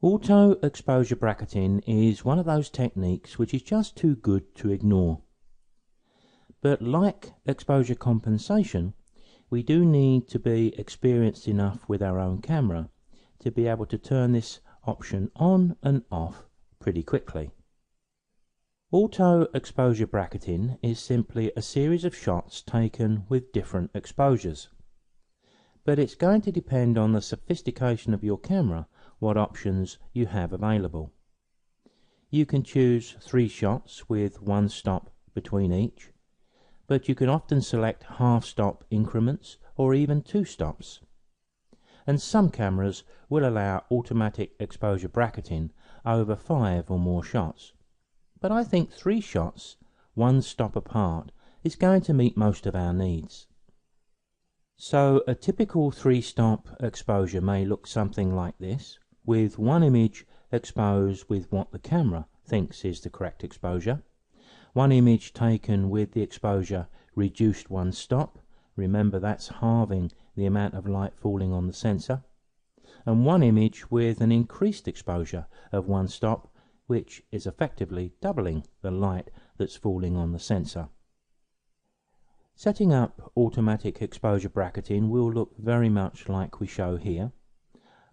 Auto exposure bracketing is one of those techniques which is just too good to ignore. But like exposure compensation, we do need to be experienced enough with our own camera to be able to turn this option on and off pretty quickly. Auto exposure bracketing is simply a series of shots taken with different exposures. But it's going to depend on the sophistication of your camera what options you have available. You can choose 3 shots with 1 stop between each, but you can often select half stop increments or even 2 stops. And some cameras will allow automatic exposure bracketing over 5 or more shots. But I think 3 shots, 1 stop apart, is going to meet most of our needs. So a typical 3-stop exposure may look something like this, with 1 image exposed with what the camera thinks is the correct exposure, 1 image taken with the exposure reduced 1 stop, remember that's halving the amount of light falling on the sensor, and 1 image with an increased exposure of 1 stop, which is effectively doubling the light that's falling on the sensor. Setting up automatic exposure bracketing will look very much like we show here.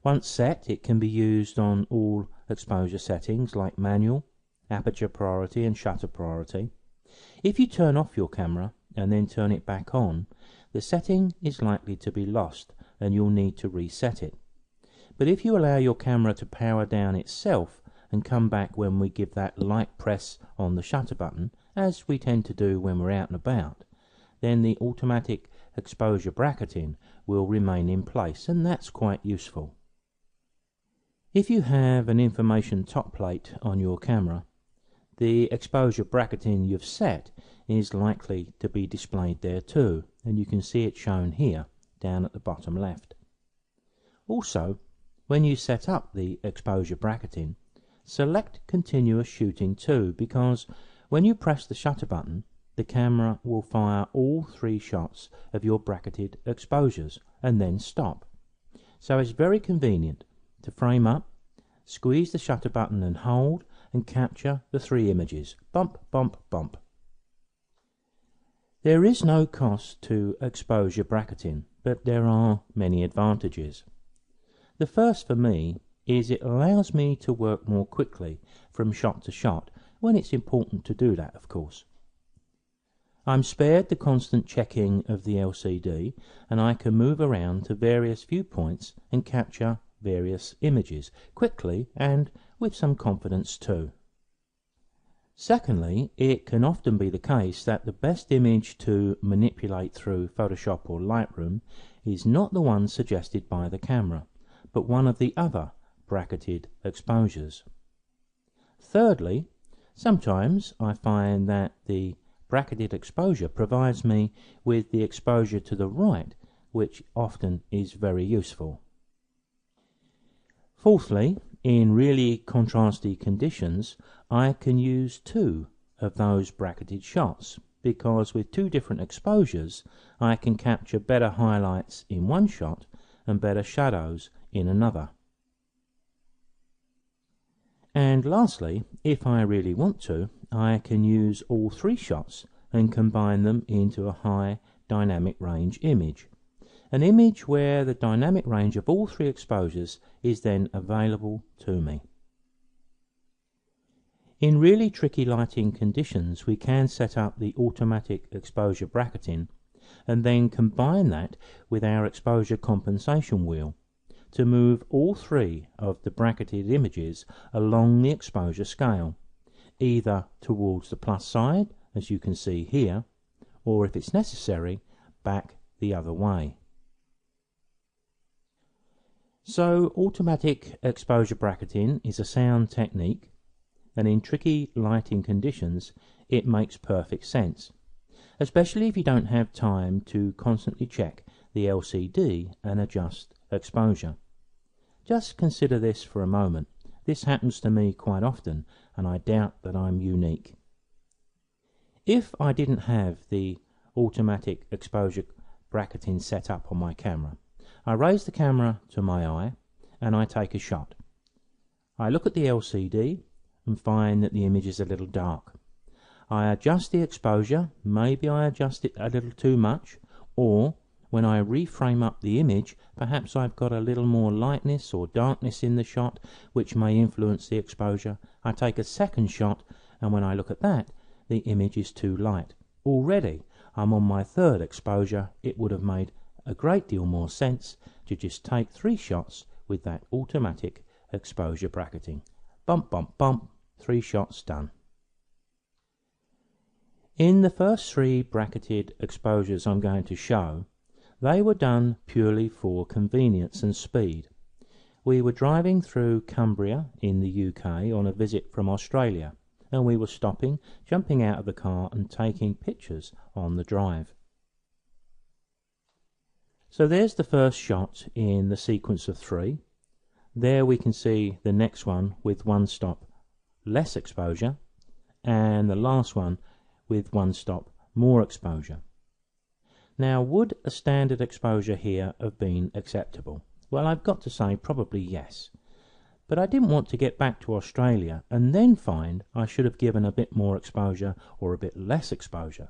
Once set, it can be used on all exposure settings like manual, aperture priority and shutter priority. If you turn off your camera and then turn it back on, the setting is likely to be lost and you'll need to reset it. But if you allow your camera to power down itself and come back when we give that light press on the shutter button, as we tend to do when we're out and about, then the automatic exposure bracketing will remain in place, and that's quite useful. If you have an information top plate on your camera, the exposure bracketing you've set is likely to be displayed there too, and you can see it shown here down at the bottom left. Also, when you set up the exposure bracketing, select continuous shooting too, because when you press the shutter button, the camera will fire all 3 shots of your bracketed exposures and then stop. So it's very convenient to frame up, squeeze the shutter button and hold, and capture the 3 images. Bump, bump, bump. There is no cost to exposure bracketing, but there are many advantages. The first for me is it allows me to work more quickly from shot to shot, when it's important to do that, of course. I'm spared the constant checking of the LCD, and I can move around to various viewpoints and capture various images quickly and with some confidence too. Secondly, it can often be the case that the best image to manipulate through Photoshop or Lightroom is not the one suggested by the camera, but one of the other bracketed exposures. Thirdly, sometimes I find that the bracketed exposure provides me with the exposure to the right, which often is very useful. Fourthly, in really contrasty conditions, I can use 2 of those bracketed shots, because with 2 different exposures I can capture better highlights in one shot and better shadows in another. And lastly, if I really want to, I can use all 3 shots and combine them into a high dynamic range image. An image where the dynamic range of all 3 exposures is then available to me. In really tricky lighting conditions, we can set up the automatic exposure bracketing and then combine that with our exposure compensation wheel to move all 3 of the bracketed images along the exposure scale, either towards the plus side, as you can see here, or if it's necessary, back the other way. So automatic exposure bracketing is a sound technique, and in tricky lighting conditions it makes perfect sense, especially if you don't have time to constantly check the LCD and adjust exposure. Just consider this for a moment. This happens to me quite often, and I doubt that I'm unique. If I didn't have the automatic exposure bracketing set up on my camera, I raise the camera to my eye and I take a shot. I look at the LCD and find that the image is a little dark. I adjust the exposure, maybe I adjust it a little too much, or when I reframe up the image, perhaps I've got a little more lightness or darkness in the shot, which may influence the exposure. I take a second shot, and when I look at that, the image is too light. Already, I'm on my third exposure. It would have made a great deal more sense to just take 3 shots with that automatic exposure bracketing. Bump, bump, bump, 3 shots done. In the first 3 bracketed exposures I'm going to show, they were done purely for convenience and speed. We were driving through Cumbria in the UK on a visit from Australia, and we were stopping, jumping out of the car and taking pictures on the drive. So there's the first shot in the sequence of 3. There we can see the next one with 1 stop less exposure, and the last one with 1 stop more exposure. Now, would a standard exposure here have been acceptable? Well, I've got to say probably yes. But I didn't want to get back to Australia and then find I should have given a bit more exposure or a bit less exposure.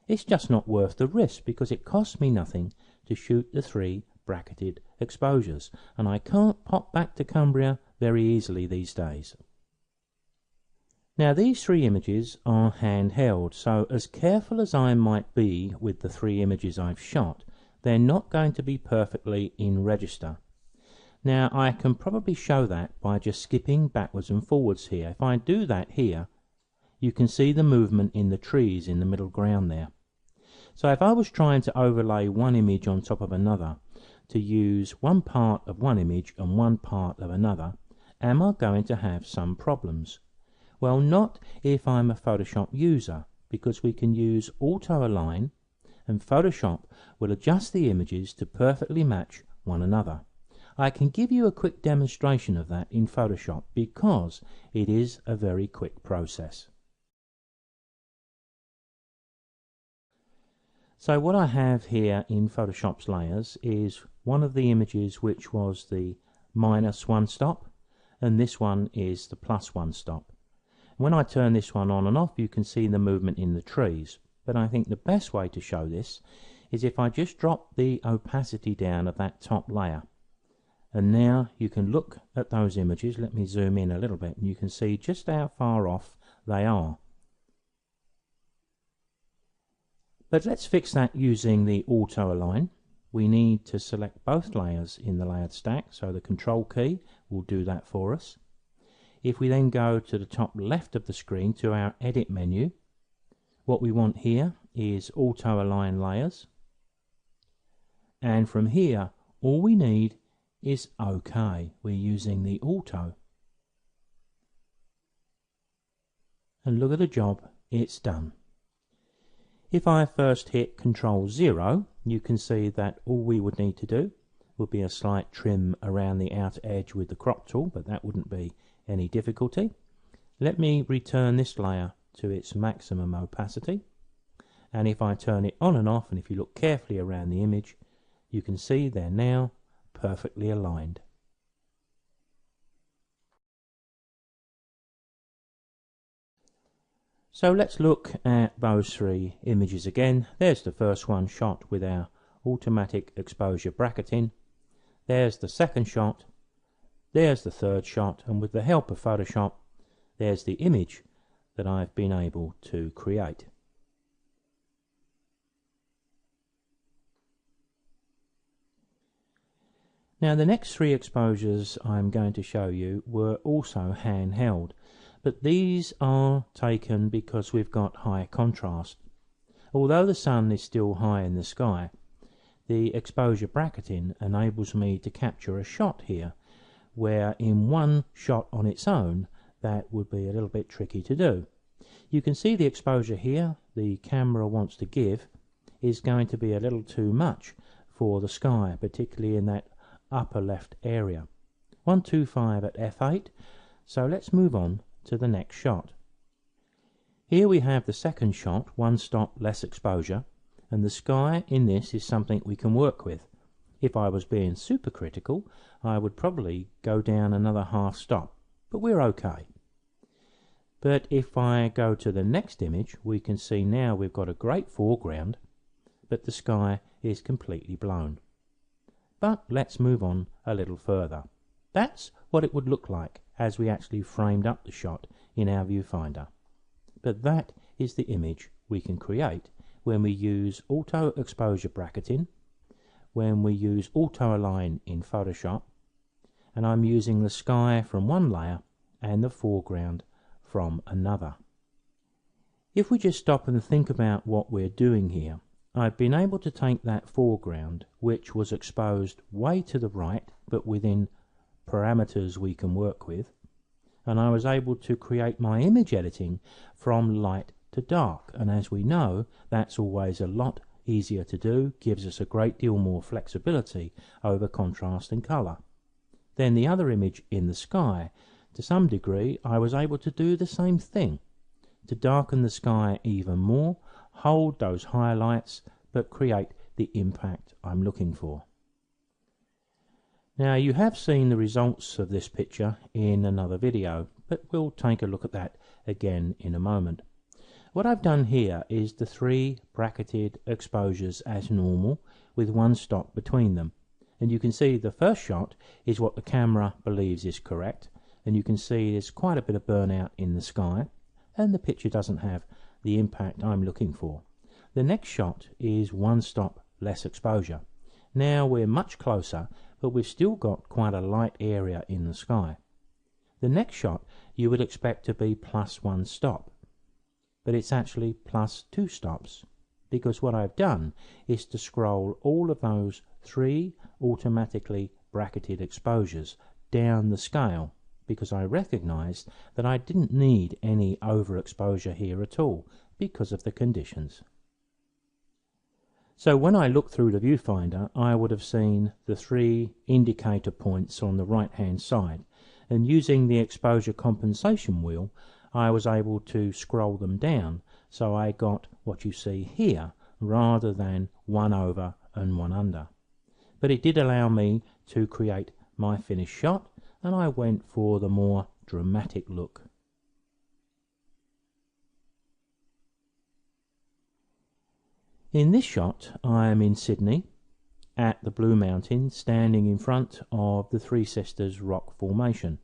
It's just not worth the risk, because it costs me nothing to shoot the 3 bracketed exposures, and I can't pop back to Cumbria very easily these days. Now, these 3 images are handheld, so as careful as I might be with the 3 images I've shot, they're not going to be perfectly in register. Now, I can probably show that by just skipping backwards and forwards here. If I do that here, you can see the movement in the trees in the middle ground there. So if I was trying to overlay one image on top of another, to use one part of one image and one part of another, am I going to have some problems? Well, not if I'm a Photoshop user, because we can use auto align, and Photoshop will adjust the images to perfectly match one another. I can give you a quick demonstration of that in Photoshop, because it is a very quick process. So what I have here in Photoshop's layers is one of the images which was the -1 stop, and this one is the +1 stop. When I turn this one on and off, you can see the movement in the trees. But I think the best way to show this is if I just drop the opacity down of that top layer. And now you can look at those images. Let me zoom in a little bit, and you can see just how far off they are. But let's fix that using the auto align. We need to select both layers in the layered stack, so the control key will do that for us. If we then go to the top left of the screen to our edit menu, what we want here is auto align layers, and from here all we need is OK. We're using the auto, and look at the job, it's done. If I first hit Control 0, you can see that all we would need to do would be a slight trim around the outer edge with the crop tool, but that wouldn't be any difficulty. Let me return this layer to its maximum opacity, and if I turn it on and off, and if you look carefully around the image, you can see they're now perfectly aligned. So let's look at those 3 images again. There's the first one shot with our automatic exposure bracketing. There's the second shot. There's the third shot, and with the help of Photoshop, there's the image that I've been able to create. Now, the next 3 exposures I'm going to show you were also handheld, but these are taken because we've got high contrast. Although the sun is still high in the sky, the exposure bracketing enables me to capture a shot here, where in one shot on its own that would be a little bit tricky to do. You can see the exposure here the camera wants to give is going to be a little too much for the sky, particularly in that upper left area. 125 at f8, so let's move on to the next shot. Here we have the second shot, 1 stop less exposure, and the sky in this is something we can work with. If I was being super critical, I would probably go down another half stop. but we're okay. But if I go to the next image, we can see now we've got a great foreground, but the sky is completely blown. But let's move on a little further. That's what it would look like as we actually framed up the shot in our viewfinder. But that is the image we can create when we use auto exposure bracketing, when we use auto align in Photoshop, and I'm using the sky from one layer and the foreground from another. If we just stop and think about what we're doing here, I've been able to take that foreground, which was exposed way to the right but within parameters we can work with, and I was able to create my image editing from light to dark, and as we know, that's always a lot easier to do, gives us a great deal more flexibility over contrast and colour. Then the other image in the sky, to some degree I was able to do the same thing, to darken the sky even more, hold those highlights, but create the impact I'm looking for. Now you have seen the results of this picture in another video, but we'll take a look at that again in a moment. What I've done here is the 3 bracketed exposures as normal with one stop between them, and you can see the first shot is what the camera believes is correct, and you can see there's quite a bit of burnout in the sky and the picture doesn't have the impact I'm looking for. The next shot is one stop less exposure. Now we're much closer, but we've still got quite a light area in the sky. The next shot you would expect to be +1 stop, but it's actually +2 stops, because what I've done is to scroll all of those 3 automatically bracketed exposures down the scale, because I recognized that I didn't need any overexposure here at all because of the conditions. So when I look through the viewfinder, I would have seen the 3 indicator points on the right hand side, and using the exposure compensation wheel I was able to scroll them down, so I got what you see here rather than 1 over and 1 under. But it did allow me to create my finished shot, and I went for the more dramatic look. In this shot I am in Sydney at the Blue Mountain, standing in front of the Three Sisters rock formation.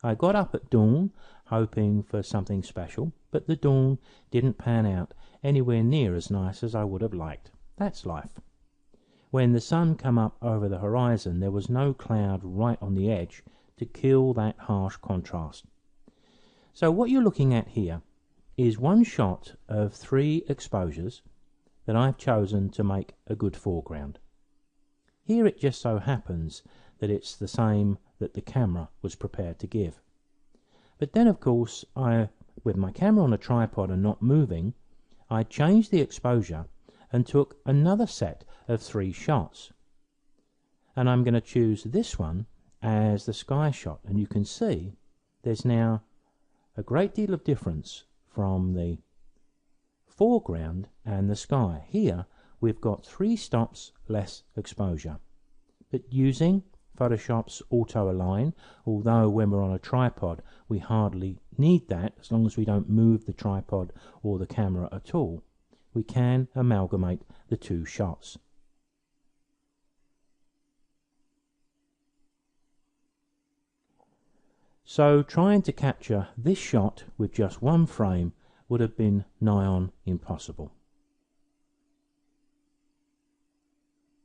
I got up at dawn hoping for something special, but the dawn didn't pan out anywhere near as nice as I would have liked. That's life. When the sun came up over the horizon, there was no cloud right on the edge to kill that harsh contrast. So what you're looking at here is one shot of 3 exposures that I've chosen to make a good foreground. Here it just so happens that it's the same that the camera was prepared to give. But then of course, with my camera on a tripod and not moving, I changed the exposure and took another set of 3 shots. And I'm going to choose this one as the sky shot, and you can see there's now a great deal of difference from the foreground and the sky. Here we've got 3 stops less exposure, but using Photoshop's auto align, although when we're on a tripod we hardly need that as long as we don't move the tripod or the camera at all, we can amalgamate the 2 shots. So trying to capture this shot with just 1 frame would have been nigh on impossible.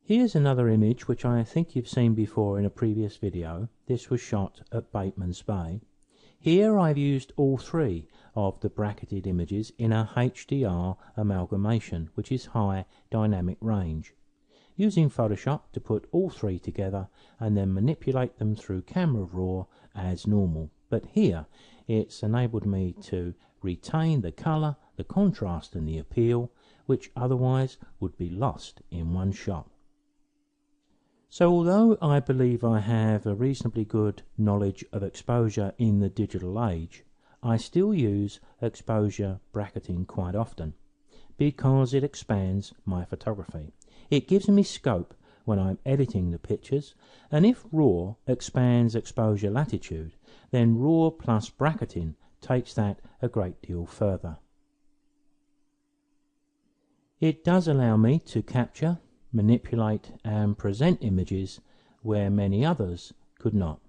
Here's another image which I think you've seen before in a previous video. This was shot at Bateman's Bay. Here I've used all 3 of the bracketed images in a HDR amalgamation, which is high dynamic range, using Photoshop to put all 3 together and then manipulate them through Camera Raw as normal. But here it's enabled me to retain the colour, the contrast and the appeal, which otherwise would be lost in one shot. So although I believe I have a reasonably good knowledge of exposure in the digital age, I still use exposure bracketing quite often because it expands my photography. It gives me scope when I'm editing the pictures, and if RAW expands exposure latitude, then RAW plus bracketing takes that a great deal further. It does allow me to capture, manipulate and present images where many others could not.